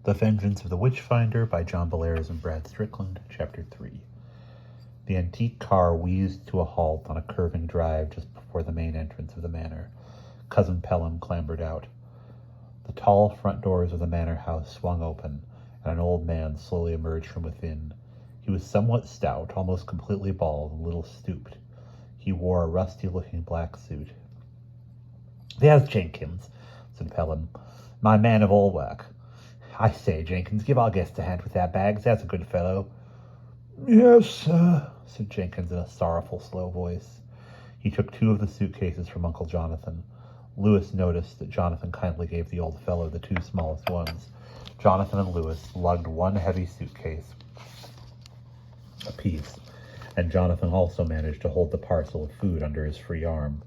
The Vengeance of the Witchfinder by John Bellairs and Brad Strickland, Chapter 3. The antique car wheezed to a halt on a curving drive just before the main entrance of the manor. Cousin Pelham clambered out. The tall front doors of the manor house swung open, and an old man slowly emerged from within. He was somewhat stout, almost completely bald, and a little stooped. He wore a rusty-looking black suit. "There's Jenkins," said Pelham, "my man of all work. I say, Jenkins, give our guest a hand with their bags. That's a good fellow." "Yes, sir," said Jenkins in a sorrowful, slow voice. He took 2 of the suitcases from Uncle Jonathan. Lewis noticed that Jonathan kindly gave the old fellow the 2 smallest ones. Jonathan and Lewis lugged 1 heavy suitcase apiece, and Jonathan also managed to hold the parcel of food under his free arm.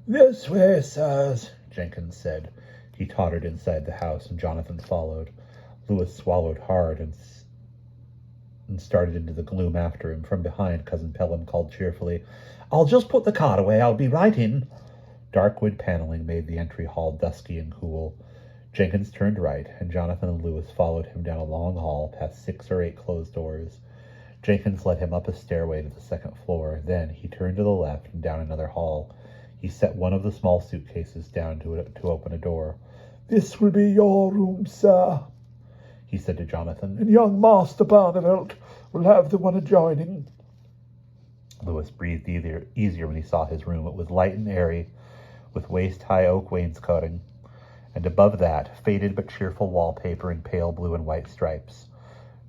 "This way, sirs," Jenkins said. He tottered inside the house, and Jonathan followed. Lewis swallowed hard and started into the gloom after him. From behind, Cousin Pelham called cheerfully, "I'll just put the car away. I'll be right in." Dark wood paneling made the entry hall dusky and cool. Jenkins turned right, and Jonathan and Lewis followed him down a long hall past 6 or 8 closed doors. Jenkins led him up a stairway to the 2nd floor. Then he turned to the left and down another hall. He set one of the small suitcases down to open a door. "This will be your room, sir," he said to Jonathan. "and young Master Barnabel will have the one adjoining." Lewis breathed easier when he saw his room. It was light and airy, with waist-high oak wainscoting, and above that, faded but cheerful wallpaper in pale blue and white stripes.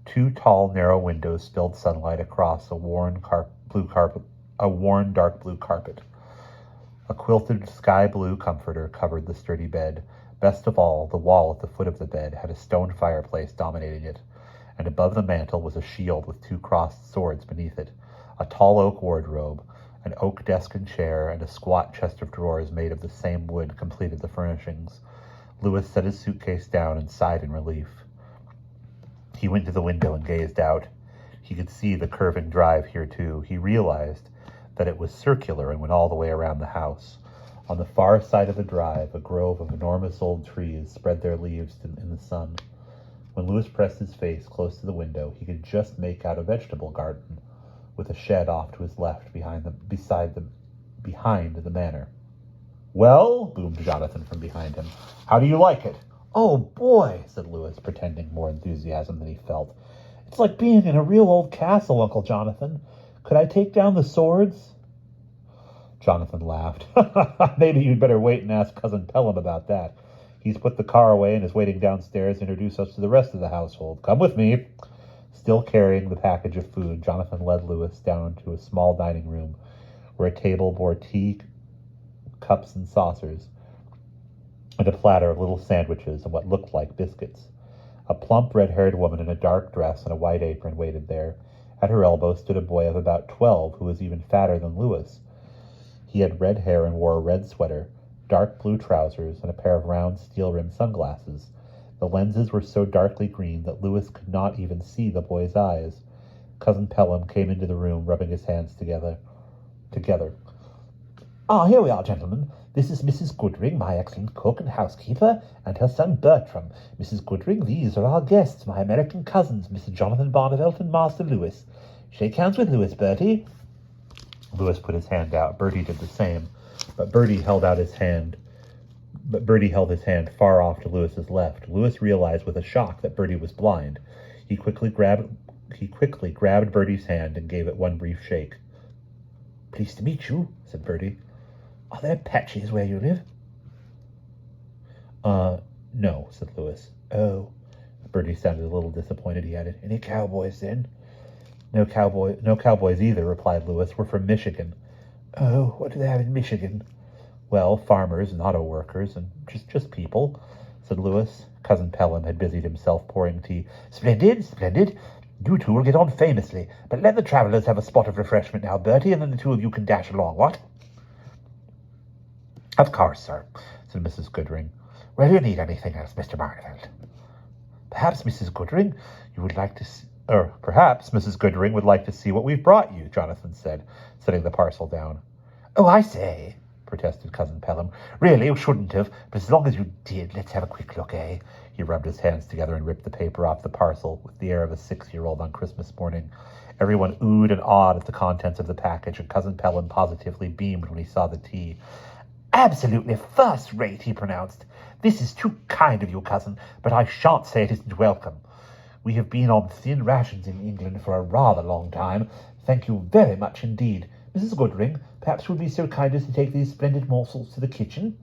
2 tall, narrow windows spilled sunlight across a worn dark blue carpet. A quilted sky-blue comforter covered the sturdy bed. Best of all, the wall at the foot of the bed had a stone fireplace dominating it, and above the mantel was a shield with 2 crossed swords beneath it, a tall oak wardrobe, an oak desk and chair, and a squat chest of drawers made of the same wood completed the furnishings. Lewis set his suitcase down and sighed in relief. He went to the window and gazed out. He could see the curving drive here, too. He realized that it was circular and went all the way around the house. On the far side of the drive, a grove of enormous old trees spread their leaves in the sun. When Lewis pressed his face close to the window, he could just make out a vegetable garden, with a shed off to his left behind the manor. "Well," boomed Jonathan from behind him, "how do you like it?" "Oh, boy," said Lewis, pretending more enthusiasm than he felt. "It's like being in a real old castle, Uncle Jonathan. Could I take down the swords?" Jonathan laughed. "Maybe you'd better wait and ask Cousin Pelham about that. He's put the car away and is waiting downstairs to introduce us to the rest of the household. Come with me." Still carrying the package of food, Jonathan led Lewis down to a small dining room where a table bore tea, cups and saucers, and a platter of little sandwiches and what looked like biscuits. A plump, red-haired woman in a dark dress and a white apron waited there. At her elbow stood a boy of about 12 who was even fatter than Lewis. He had red hair and wore a red sweater, dark blue trousers, and a pair of round steel-rimmed sunglasses. The lenses were so darkly green that Lewis could not even see the boy's eyes. Cousin Pelham came into the room, rubbing his hands together. "Ah, here we are, gentlemen. This is Mrs. Goodring, my excellent cook and housekeeper, and her son Bertram. Mrs. Goodring, these are our guests, my American cousins, Mr. Jonathan Barnabel and Master Lewis. Shake hands with Lewis, Bertie." Lewis put his hand out. Bertie did the same, but Bertie held his hand far off to Lewis's left. Lewis realized with a shock that Bertie was blind. He quickly grabbed Bertie's hand and gave it one brief shake. "Pleased to meet you," said Bertie. "Are there patches where you live?" No," said Lewis. "Oh." Bertie sounded a little disappointed. He added, "Any cowboys then?" No cowboys either," replied Lewis. "We're from Michigan." "Oh, what do they have in Michigan?" "Well, farmers and auto workers and just people," said Lewis. Cousin Pelham had busied himself pouring tea. "Splendid, splendid. You two will get on famously. But let the travellers have a spot of refreshment now, Bertie, and then the 2 of you can dash along, what?" "Of course, sir," said Mrs. Goodring. "Will you need anything else, Mr. Barnabel?" Perhaps Mrs. Goodring would like to see what we've brought you," Jonathan said, setting the parcel down. "Oh, I say," protested Cousin Pelham. Really, you shouldn't have, but as long as you did, let's have a quick look, eh? He rubbed his hands together and ripped the paper off the parcel with the air of a 6-year-old on Christmas morning. Everyone oohed and awed at the contents of the package, and Cousin Pelham positively beamed when he saw the tea. Absolutely first rate, he pronounced. This is too kind of you, cousin, but I shan't say it isn't welcome. We have been on thin rations in England for a rather long time. Thank you very much indeed. Mrs. Goodring, perhaps you would be so kind as to take these splendid morsels to the kitchen?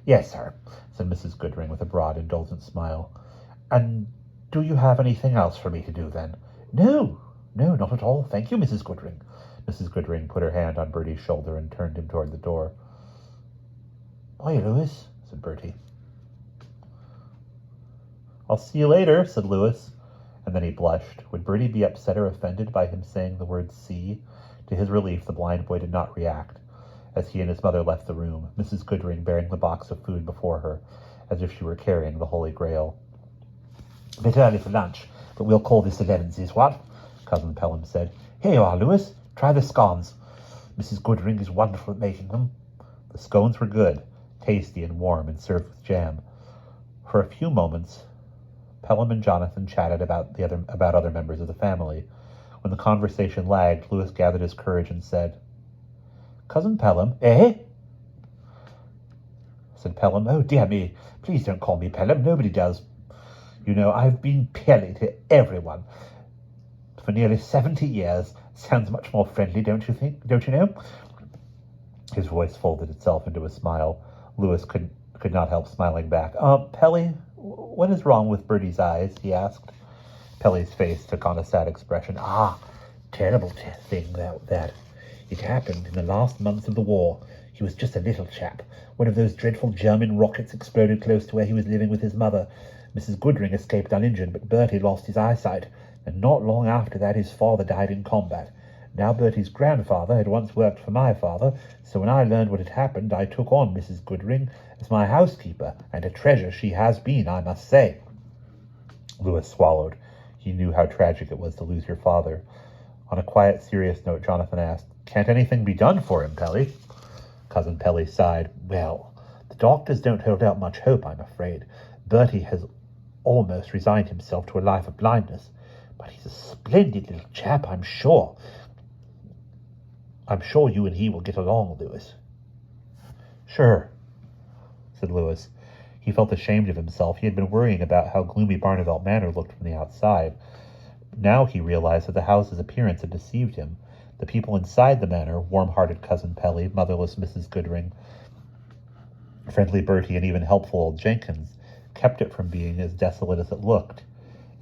Yes, sir, said Mrs. Goodring with a broad, indulgent smile. And do you have anything else for me to do, then? No, not at all. Thank you, Mrs. Goodring. Mrs. Goodring put her hand on Bertie's shoulder and turned him toward the door. Hi, Louis, said Bertie. I'll see you later, said Louis, and then he blushed. Would Bertie be upset or offended by him saying the word see? To his relief, the blind boy did not react. As he and his mother left the room, Mrs. Goodring bearing the box of food before her, as if she were carrying the Holy Grail. A bit early for lunch, but we'll call this elevensies, what? Cousin Pelham said. Here you are, Louis. Try the scones. Mrs. Goodring is wonderful at making them. The scones were good, tasty and warm, and served with jam. For a few moments, Pelham and Jonathan chatted about other members of the family. When the conversation lagged, Louis gathered his courage and said, Cousin Pelham, eh? Said Pelham. Oh, dear me. Please don't call me Pelham. Nobody does. You know, I've been Pelly to everyone for nearly 70 years. Sounds much more friendly, don't you think? Don't you know? His voice folded itself into a smile. Louis could not help smiling back. Pelly, what is wrong with Bertie's eyes? He asked. Pelly's face took on a sad expression. Terrible thing that. It happened in the last months of the war. He was just a little chap. One of those dreadful German rockets exploded close to where he was living with his mother. Mrs. Goodring escaped uninjured, but Bertie lost his eyesight, and not long after that his father died in combat. Now Bertie's grandfather had once worked for my father, so when I learned what had happened, I took on Mrs. Goodring as my housekeeper, and a treasure she has been, I must say. Louis swallowed. He knew how tragic it was to lose your father. On a quiet, serious note, Jonathan asked, Can't anything be done for him, Pelly? Cousin Pelly sighed. Well, the doctors don't hold out much hope, I'm afraid. Bertie has almost resigned himself to a life of blindness. But he's a splendid little chap, I'm sure. I'm sure you and he will get along, Louis. Sure, said Louis. He felt ashamed of himself. He had been worrying about how gloomy Barnabel Manor looked from the outside. Now he realized that the house's appearance had deceived him. The people inside the manor, warm-hearted Cousin Pelly, motherless Mrs. Goodring, friendly Bertie, and even helpful old Jenkins, kept it from being as desolate as it looked.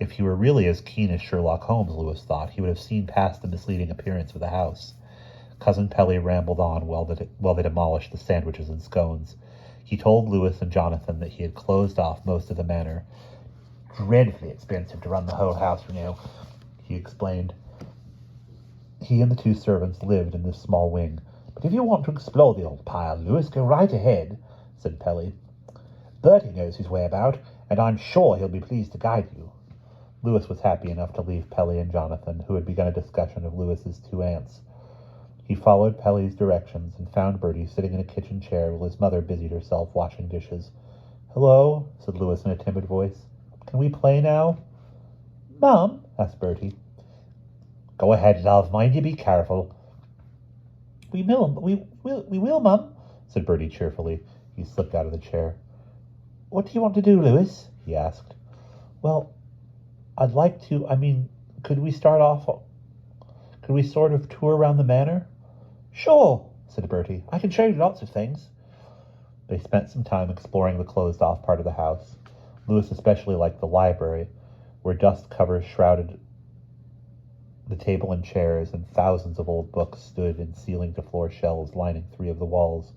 If he were really as keen as Sherlock Holmes, Louis thought, he would have seen past the misleading appearance of the house. Cousin Pelly rambled on while they demolished the sandwiches and scones. He told Louis and Jonathan that he had closed off most of the manor. Dreadfully expensive to run the whole house, you know, he explained. He and the 2 servants lived in this small wing. But if you want to explore the old pile, Louis, go right ahead, said Pelly. Bertie knows his way about, and I'm sure he'll be pleased to guide you. Louis was happy enough to leave Pelly and Jonathan, who had begun a discussion of Louis's 2 aunts. He followed Pelly's directions and found Bertie sitting in a kitchen chair while his mother busied herself washing dishes. Hello, said Louis in a timid voice. Can we play now? Mum, asked Bertie. Go ahead, love. Mind you be careful. We will, Mum, said Bertie cheerfully. He slipped out of the chair. What do you want to do, Louis? He asked. Well, I'd like to, could we sort of tour around the manor? Sure, said Bertie. I can show you lots of things. They spent some time exploring the closed-off part of the house. Louis especially liked the library, where dust covers shrouded the table and chairs, and thousands of old books stood in ceiling-to-floor shelves lining 3 of the walls.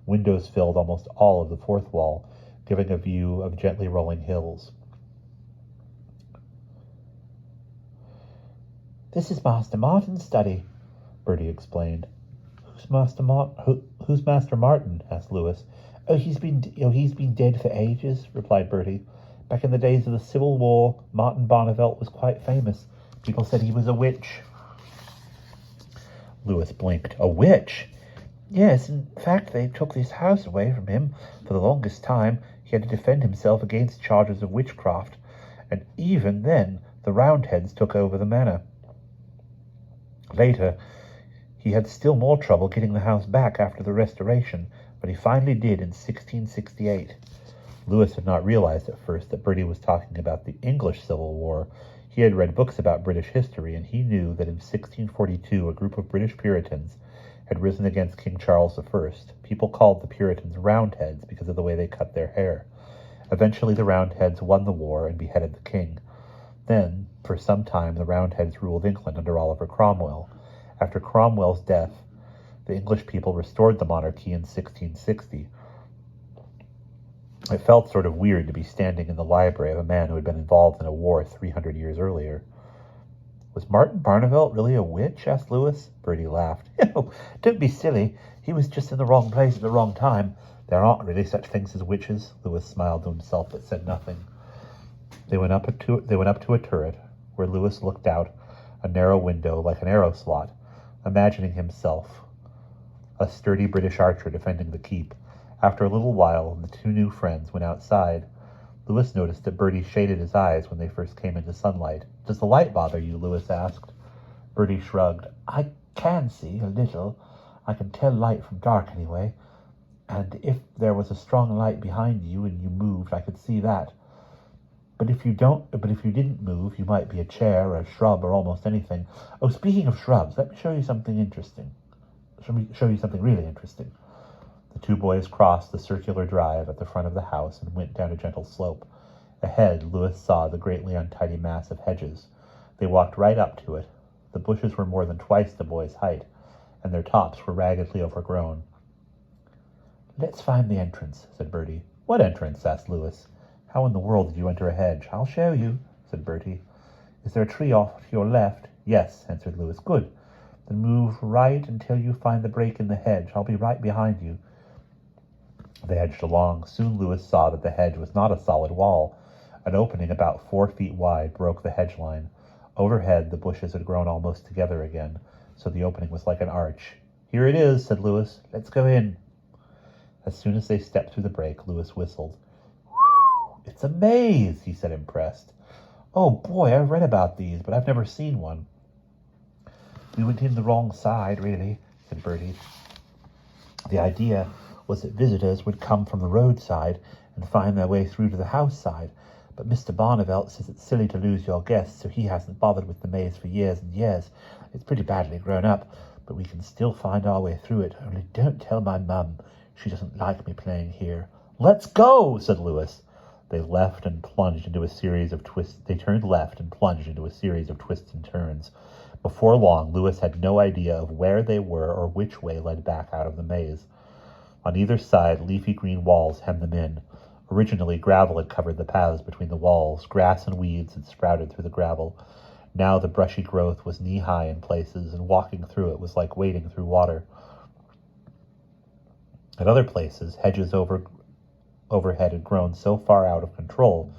Windows filled almost all of the 4th wall, giving a view of gently rolling hills. This is Master Martin's study, Bertie explained. Who's Master Martin? Asked Louis. He's been dead for ages, replied Bertie. Back in the days of the Civil War, Martin Barnabel was quite famous. People said he was a witch. Louis blinked. A witch? Yes, in fact, they took this house away from him. For the longest time, he had to defend himself against charges of witchcraft, and even then, the Roundheads took over the manor. Later, he had still more trouble getting the house back after the restoration, but he finally did in 1668. Lewis had not realized at first that Bertie was talking about the English Civil War. He had read books about British history, and he knew that in 1642 a group of British Puritans had risen against King Charles I. People called the Puritans Roundheads because of the way they cut their hair. Eventually the Roundheads won the war and beheaded the king. Then, for some time, the Roundheads ruled England under Oliver Cromwell. After Cromwell's death, the English people restored the monarchy in 1660. It felt sort of weird to be standing in the library of a man who had been involved in a war 300 years earlier. Was Martin Barnabel really a witch? Asked Lewis. Bertie laughed. Oh, don't be silly. He was just in the wrong place at the wrong time. There aren't really such things as witches. Lewis smiled to himself but said nothing. They went up to a turret, where Lewis looked out a narrow window like an arrow slot, imagining himself a sturdy British archer defending the keep. After a little while, the two new friends went outside. Lewis noticed that Bertie shaded his eyes when they first came into sunlight. Does the light bother you? Lewis asked. Bertie shrugged. I can see a little. I can tell light from dark anyway. And if there was a strong light behind you and you moved, I could see that. But if you didn't move, you might be a chair or a shrub or almost anything. Oh, speaking of shrubs, let me show you something interesting. Let me show you something really interesting. The two boys crossed the circular drive at the front of the house and went down a gentle slope. Ahead, Lewis saw the greatly untidy mass of hedges. They walked right up to it. The bushes were more than twice the boys' height, and their tops were raggedly overgrown. Let's find the entrance, said Bertie. What entrance? Asked Lewis. How in the world did you enter a hedge? I'll show you, said Bertie. Is there a tree off to your left? Yes, answered Lewis. Good. Then move right until you find the break in the hedge. I'll be right behind you. They edged along. Soon Lewis saw that the hedge was not a solid wall. An opening about 4 feet wide broke the hedge line. Overhead, the bushes had grown almost together again, so the opening was like an arch. Here it is, said Lewis. Let's go in. As soon as they stepped through the break, Lewis whistled. Whew, it's a maze, he said, impressed. Oh boy, I've read about these, but I've never seen one. We went in the wrong side, really, said Bertie. The idea was that visitors would come from the roadside and find their way through to the house side, but Mr. Barnabel says it's silly to lose your guests, so he hasn't bothered with the maze for years and years. It's pretty badly grown up, but we can still find our way through it. Only don't tell my mum. She doesn't like me playing here. Let's go, said Lewis. They left and plunged into a series of twists. They turned left and plunged into a series of twists and turns. Before long, Lewis had no idea of where they were or which way led back out of the maze. On either side, leafy green walls hemmed them in. Originally, gravel had covered the paths between the walls. Grass and weeds had sprouted through the gravel. Now the brushy growth was knee-high in places, and walking through it was like wading through water. At other places, hedges overhead had grown so far out of control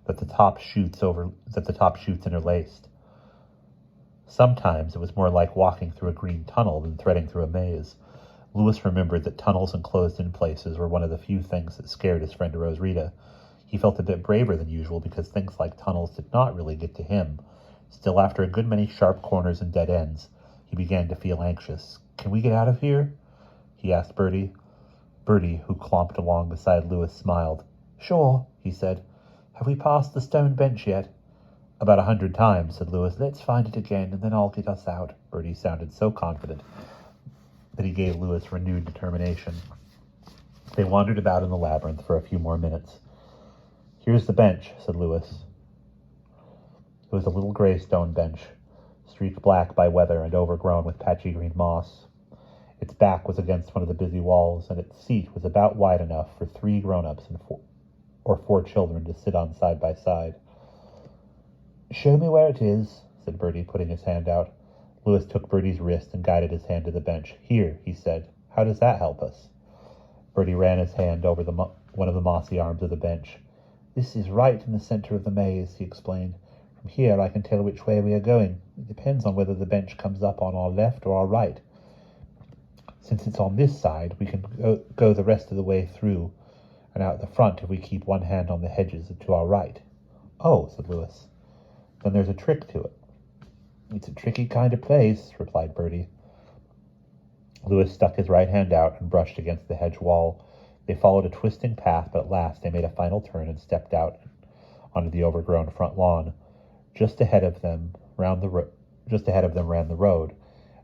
that the top shoots interlaced. Sometimes it was more like walking through a green tunnel than threading through a maze. Lewis remembered that tunnels enclosed-in places were one of the few things that scared his friend Rosrita. He felt a bit braver than usual because things like tunnels did not really get to him. Still, after a good many sharp corners and dead ends, he began to feel anxious. Can we get out of here? He asked Bertie. Bertie, who clomped along beside Lewis, smiled. Sure, he said. Have we passed the stone bench yet? About 100 times, said Lewis. Let's find it again, and then I'll get us out. Bertie sounded so confident that he gave Lewis renewed determination. They wandered about in the labyrinth for a few more minutes. Here's the bench, said Lewis. It was a little gray stone bench, streaked black by weather and overgrown with patchy green moss. Its back was against one of the busy walls, and its seat was about wide enough for 3 grown-ups and 4 children to sit on side by side. Show me where it is, said Bertie, putting his hand out. Lewis took Bertie's wrist and guided his hand to the bench. Here, he said. How does that help us? Bertie ran his hand over one of the mossy arms of the bench. This is right in the center of the maze, he explained. From here I can tell which way we are going. It depends on whether the bench comes up on our left or our right. Since it's on this side, we can go the rest of the way through and out the front if we keep one hand on the hedges to our right." "Oh," said Louis. "Then there's a trick to it." "It's a tricky kind of place," replied Bertie. Louis stuck his right hand out and brushed against the hedge wall. They followed a twisting path, but at last they made a final turn and stepped out onto the overgrown front lawn. Just ahead of them ran the road,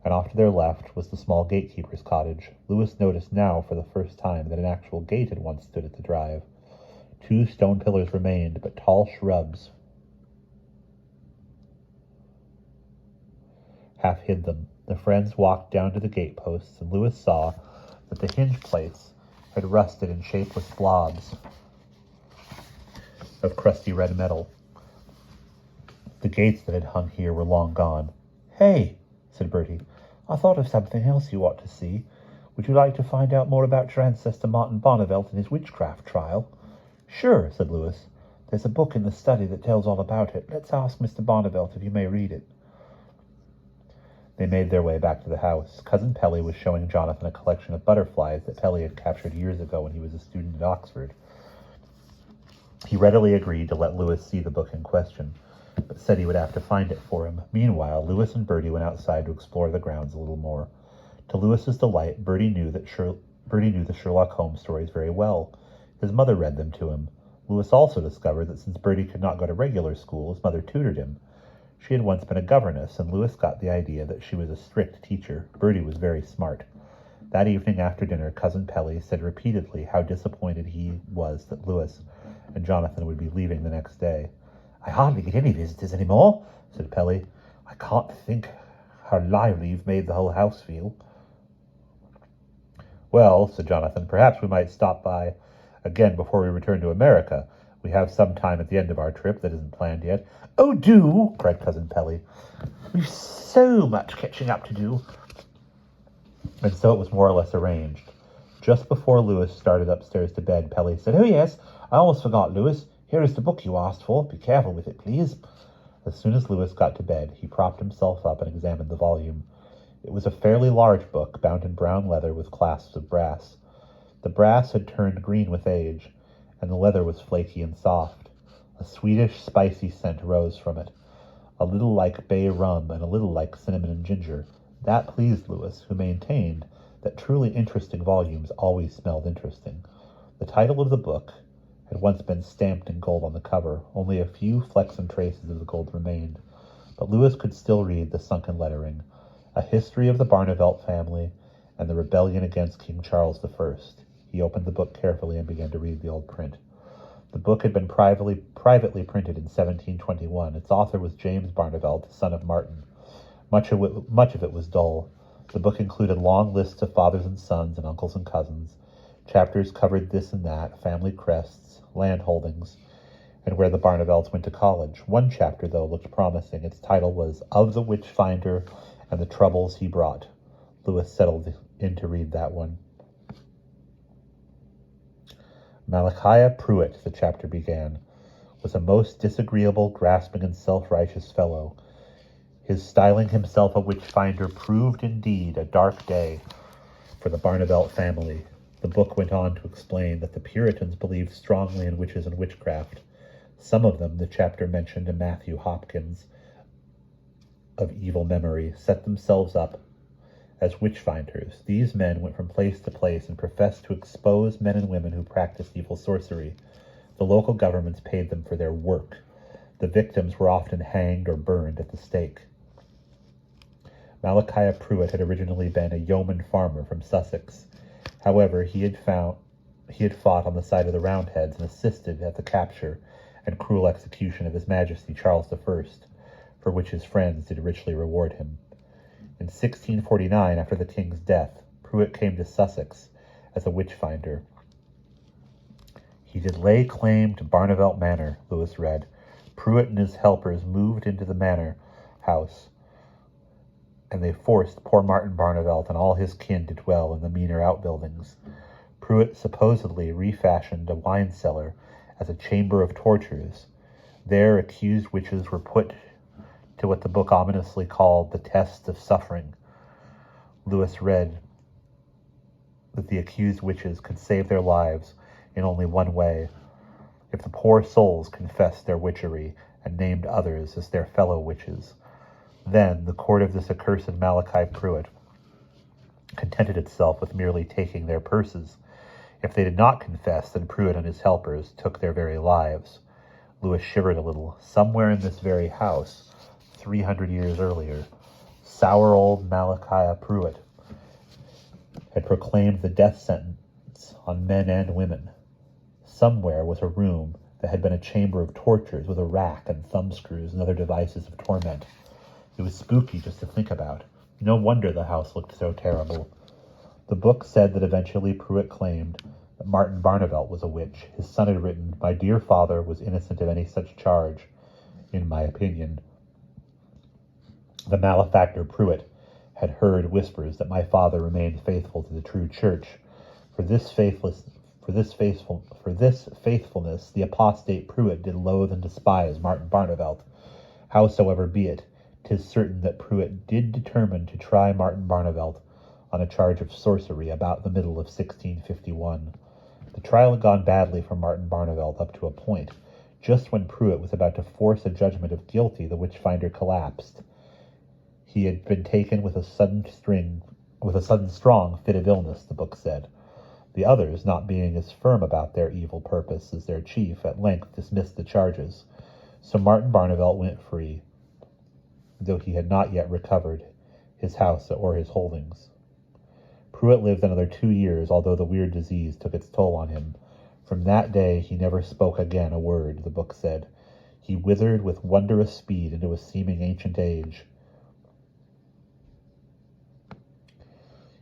and off to their left was the small gatekeeper's cottage. Louis noticed now for the first time that an actual gate had once stood at the drive. 2 stone pillars remained, but tall shrubs half hid them. The friends walked down to the gateposts, and Louis saw that the hinge plates had rusted in shapeless blobs of crusty red metal. The gates that had hung here were long gone. "Hey," said Bertie, "I thought of something else you ought to see. Would you like to find out more about your ancestor Martin Barnabel and his witchcraft trial?" "Sure," said Louis. "There's a book in the study that tells all about it. Let's ask Mr. Barnabel if you may read it." They made their way back to the house. Cousin Pelly was showing Jonathan a collection of butterflies that Pelly had captured years ago when he was a student at Oxford. He readily agreed to let Louis see the book in question, but said he would have to find it for him. Meanwhile, Louis and Bertie went outside to explore the grounds a little more. To Louis's delight, Bertie knew the Sherlock Holmes stories very well. His mother read them to him. Louis also discovered that since Bertie could not go to regular school, his mother tutored him. She had once been a governess, and Louis got the idea that she was a strict teacher. Bertie was very smart. That evening after dinner, Cousin Pelly said repeatedly how disappointed he was that Louis and Jonathan would be leaving the next day. "I hardly get any visitors anymore," said Pelly. "I can't think how lively you've made the whole house feel." "Well," said Jonathan, "perhaps we might stop by again before we return to America. We have some time at the end of our trip that isn't planned yet." "Oh, do!" cried Cousin Pelly. "We've so much catching up to do." And so it was more or less arranged. Just before Louis started upstairs to bed, Pelly said, "Oh, yes, I almost forgot, Louis. Here is the book you asked for. Be careful with it, please." As soon as Louis got to bed, he propped himself up and examined the volume. It was a fairly large book, bound in brown leather with clasps of brass. The brass had turned green with age, and the leather was flaky and soft. A sweetish, spicy scent rose from it, a little like bay rum and a little like cinnamon and ginger. That pleased Louis, who maintained that truly interesting volumes always smelled interesting. The title of the book had once been stamped in gold on the cover. Only a few flecks and traces of the gold remained, but Louis could still read the sunken lettering: "A History of the Barnabel Family and the Rebellion against King Charles I." He opened the book carefully and began to read the old print. The book had been privately printed in 1721. Its author was James Barnabel, the son of Martin. Much of it was dull. The book included long lists of fathers and sons and uncles and cousins. Chapters covered this and that, family crests, land holdings, and where the Barnabels went to college. One chapter, though, looked promising. Its title was "Of the Witchfinder and the Troubles He Brought." Louis settled in to read that one. "Malachi Pruitt," the chapter began, "was a most disagreeable, grasping, and self-righteous fellow. His styling himself a witchfinder proved indeed a dark day for the Barnabel family." The book went on to explain that the Puritans believed strongly in witches and witchcraft. Some of them, the chapter mentioned a Matthew Hopkins of evil memory, set themselves up as witchfinders. These men went from place to place and professed to expose men and women who practiced evil sorcery. The local governments paid them for their work. The victims were often hanged or burned at the stake. Malachi Pruitt had originally been a yeoman farmer from Sussex. However, he had fought on the side of the Roundheads and assisted at the capture and cruel execution of His Majesty Charles I, for which his friends did richly reward him. In 1649, after the king's death, Pruitt came to Sussex as a witchfinder. He did lay claim to Barnabel Manor, Louis read. Pruitt and his helpers moved into the manor house, and they forced poor Martin Barnabel and all his kin to dwell in the meaner outbuildings. Pruitt supposedly refashioned a wine cellar as a chamber of tortures. There accused witches were put to what the book ominously called the test of suffering. Louis read, that the accused witches could save their lives in only one way: if the poor souls confessed their witchery and named others as their fellow witches. Then the court of this accursed Malachi Pruitt contented itself with merely taking their purses. If they did not confess, then Pruitt and his helpers took their very lives. Lewis shivered a little. Somewhere in this very house, 300 years earlier, sour old Malachi Pruitt had proclaimed the death sentence on men and women. Somewhere was a room that had been a chamber of tortures with a rack and thumbscrews and other devices of torment. It was spooky just to think about. No wonder the house looked so terrible. The book said that eventually Pruitt claimed that Martin Barnabel was a witch. His son had written, "My dear father was innocent of any such charge, in my opinion." The malefactor Pruitt had heard whispers that my father remained faithful to the true church. For this faithfulness, the apostate Pruitt did loathe and despise Martin Barnabel. Howsoever be it, 'tis certain that Pruitt did determine to try Martin Barnabel on a charge of sorcery about the middle of 1651. The trial had gone badly for Martin Barnabel up to a point. Just when Pruitt was about to force a judgment of guilty, the witchfinder collapsed. He had been taken with a sudden strong fit of illness, the book said. The others, not being as firm about their evil purpose as their chief, at length dismissed the charges. So Martin Barnabel went free, though he had not yet recovered his house or his holdings. Pruitt lived another 2 years, although the weird disease took its toll on him. From that day he never spoke again a word, the book said. He withered with wondrous speed into a seeming ancient age.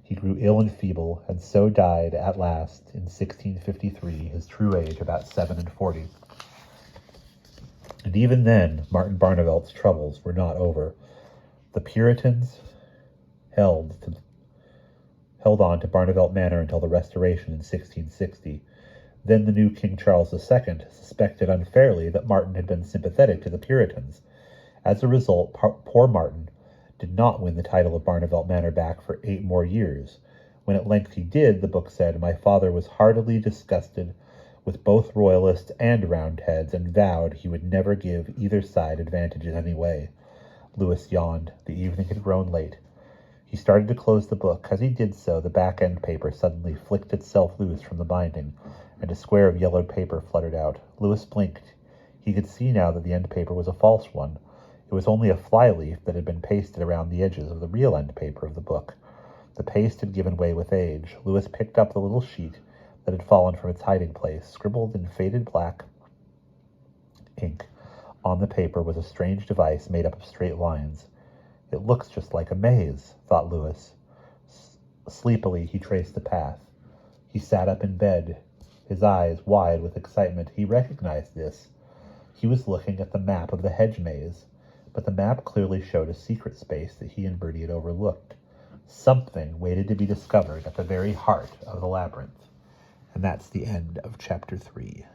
He grew ill and feeble, and so died at last in 1653, his true age about 47. And even then, Martin Barnabel's troubles were not over. The Puritans held on to Barnabel Manor until the Restoration in 1660. Then the new King Charles II suspected unfairly that Martin had been sympathetic to the Puritans. As a result, poor Martin did not win the title of Barnabel Manor back for 8 more years. When at length he did, the book said, my father was heartily disgusted with both Royalists and Roundheads, and vowed he would never give either side advantage in any way. Lewis yawned. The evening had grown late. He started to close the book. As he did so, the back-end paper suddenly flicked itself loose from the binding, and a square of yellowed paper fluttered out. Lewis blinked. He could see now that the end paper was a false one. It was only a flyleaf that had been pasted around the edges of the real end paper of the book. The paste had given way with age. Lewis picked up the little sheet that had fallen from its hiding place. Scribbled in faded black ink on the paper was a strange device made up of straight lines. It looks just like a maze, thought Lewis. Sleepily, he traced the path. He sat up in bed, his eyes wide with excitement. He recognized this. He was looking at the map of the hedge maze, but the map clearly showed a secret space that he and Bertie had overlooked. Something waited to be discovered at the very heart of the labyrinth. And that's the end of chapter 3.